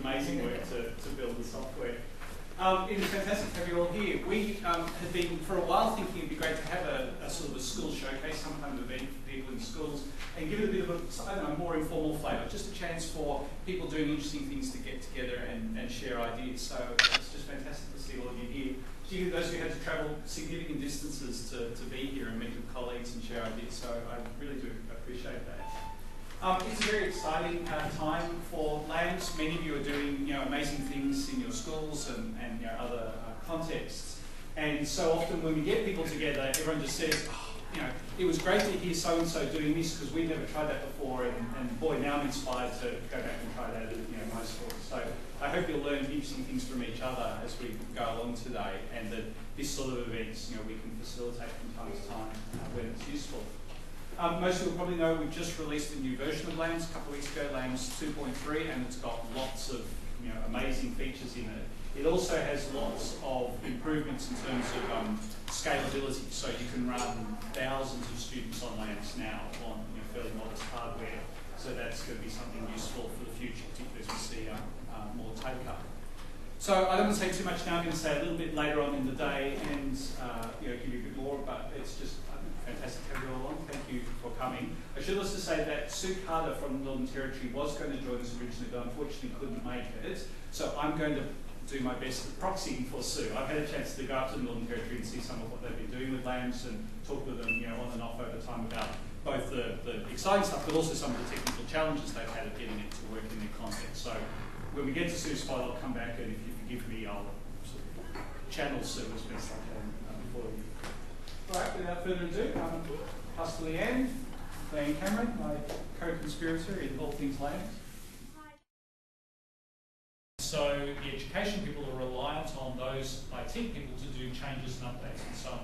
amazing work to build the software. It is fantastic to have you all here. We have been for a while thinking it'd be great to have a sort of a school showcase, some kind of event for people in schools, and give it a bit of a, I don't know, more informal flavour, just a chance for people doing interesting things to get together and share ideas. So it's just fantastic to see all of you here. Particularly those who had to travel significant distances to be here and meet with colleagues and share ideas. So I really do appreciate that. It's a very exciting time for LAMS. Many of you are doing amazing things in your schools and other contexts. And so often when we get people together, everyone just says, oh, it was great to hear so-and-so doing this because we've never tried that before, and boy, now I'm inspired to go back and try that at my school. So I hope you'll learn interesting things from each other as we go along today, and that this sort of events we can facilitate from time to time when it's useful. Most of you will probably know we've just released a new version of LAMS a couple of weeks ago, LAMS 2.3, and it's got lots of amazing features in it. It also has lots of improvements in terms of scalability, so you can run thousands of students on LAMS now on fairly modest hardware. So that's going to be something useful for the future, particularly as we see more take-up. So I don't want to say too much now. I'm going to say a little bit later on in the day and give you a bit more, but it's just fantastic to have you all on. Thank you for coming. I should also say that Sue Carter from the Northern Territory was going to join us originally, but unfortunately couldn't make it. So I'm going to do my best at proxying for Sue. I've had a chance to go up to the Northern Territory and see some of what they've been doing with LAMS and talk with them on and off over time about both the exciting stuff, but also some of the technical challenges they've had of getting it to work in their context. So when we get to Sue's spot, I'll come back, and if you forgive me, I'll sort of channel Sue as best I can for you. All right, without further ado, pass to Leanne Cameron, my co-conspirator in all things LAMS. So the education people are reliant on those IT people to do changes and updates and so on.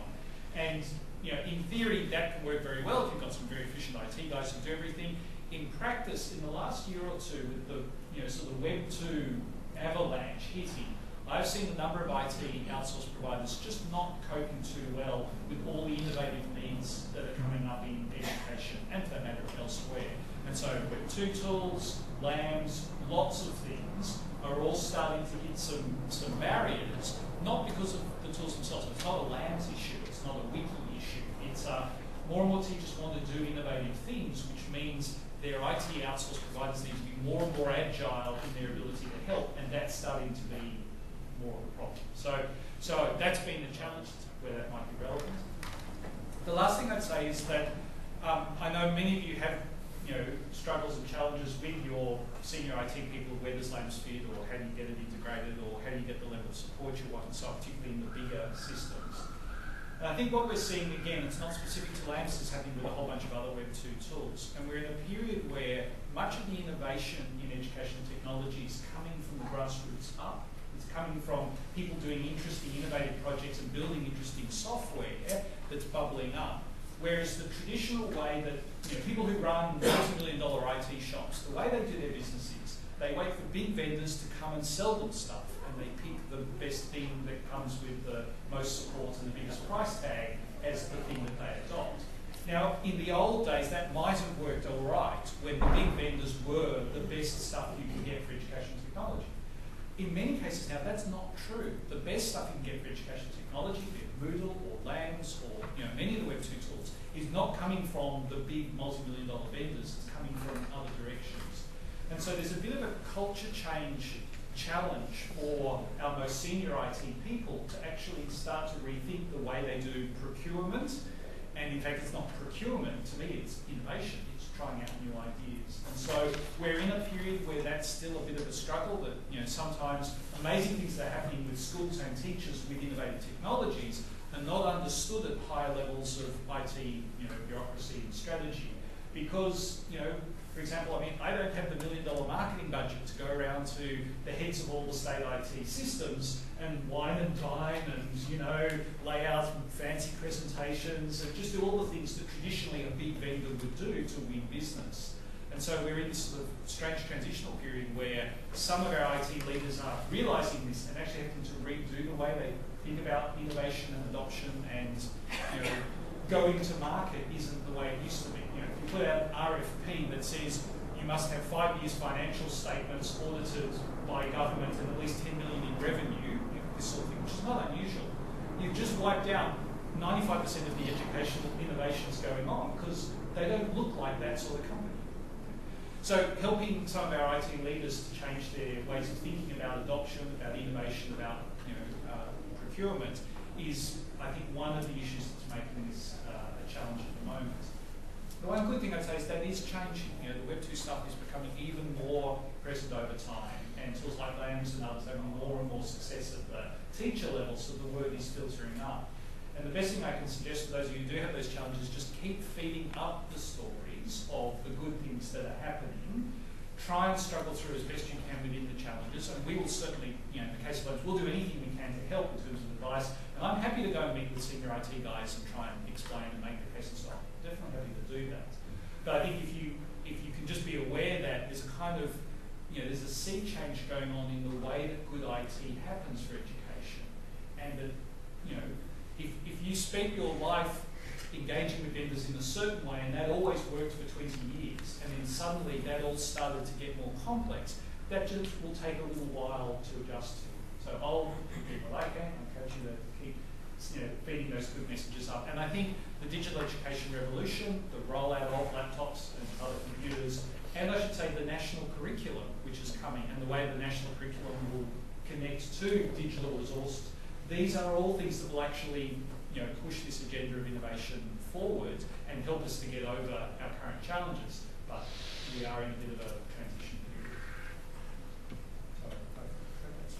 And in theory, that can work very well if you've got some very efficient IT guys who do everything. In practice, in the last year or two, with the sort of Web 2 avalanche hitting, I've seen the number of IT outsource providers just not coping too well with all the innovative needs that are coming up in education and for that matter elsewhere. And so Web 2 tools, LAMS, lots of things are all starting to hit some barriers, not because of the tools themselves. It's not a LAMS issue, it's not a wiki issue. It's more and more teachers want to do innovative things, which means their IT outsource providers need to be more and more agile in their ability to help, and that's starting to be more of a problem. So that's been the challenge where that might be relevant. The last thing I'd say is that I know many of you have struggles and challenges with your senior IT people, where does LAMS fit, or how do you get it integrated, or how do you get the level of support you want, and so on, particularly in the bigger systems. And I think what we're seeing, again, it's not specific to LAMS, it's happening with a whole bunch of other Web 2 tools. And we're in a period where much of the innovation in education technology is coming from the grassroots up. It's coming from people doing interesting, innovative projects and building interesting software that's bubbling up. Whereas the traditional way that people who run multi-million-dollar IT shops, the way they do their business is they wait for big vendors to come and sell them stuff, and they pick the best thing that comes with the most support and the biggest price tag as the thing that they adopt. Now, in the old days, that might have worked all right when the big vendors were the best stuff you can get for education technology. In many cases now, that's not true. The best stuff you can get for education technology, be it Moodle or LAMS or many of the Web 2 tools, is not coming from the big multi-million-dollar vendors. It's coming from other directions. And so there's a bit of a culture change challenge for our most senior IT people to actually start to rethink the way they do procurement. And in fact, it's not procurement. To me, it's innovation. It's trying out new ideas. And so we're in a period where that's still a bit of a struggle, that sometimes amazing things that are happening with schools and teachers with innovative technologies are not understood at higher levels of IT bureaucracy and strategy. Because, for example, I don't have the $1 million marketing budget to go around to the heads of all the state IT systems and wine and dine and, lay out fancy presentations and just do all the things that traditionally a big vendor would do to win business. And so we're in this sort of strange transitional period where some of our IT leaders are realising this and actually having to redo the way they think about innovation and adoption, and going to market isn't the way it used to be. If you put out an RFP that says you you must have 5 years financial statements audited by government and at least 10 million in revenue, this sort of thing, which is not unusual. You've just wiped out 95% of the educational innovations going on because they don't look like that sort of company. So helping some of our IT leaders to change their ways of thinking about adoption, about innovation, about procurement is, I think, one of the issues that's making this a challenge at the moment. The one good thing I'd say is that is changing. The Web 2 stuff is becoming even more present over time, and tools like LAMS and others having more and more success at the teacher level, so the word is filtering up. And the best thing I can suggest for those of you who do have those challenges, just keep feeding up the stories of the good things that are happening. Try and struggle through as best you can within the challenges, and we will certainly, in the case of those, we'll do anything we can to help in terms of advice. And I'm happy to go and meet with senior IT guys and try and explain and make the case and so on. Definitely happy to do that. But I think if you can just be aware that there's a kind of, there's a sea change going on in the way that good IT happens for education, and that, if you spent your life engaging with vendors in a certain way and that always worked for 20 years, and then suddenly that all started to get more complex, that just will take a little while to adjust to. So I'll do what I can, encourage you to keep feeding those good messages up. And I think the digital education revolution, the rollout of laptops and other computers, and I should say the national curriculum, which is coming, and the way the national curriculum will connect to digital resources, these are all things that will actually push this agenda of innovation forward and help us to get over our current challenges. But we are in a bit of a transition.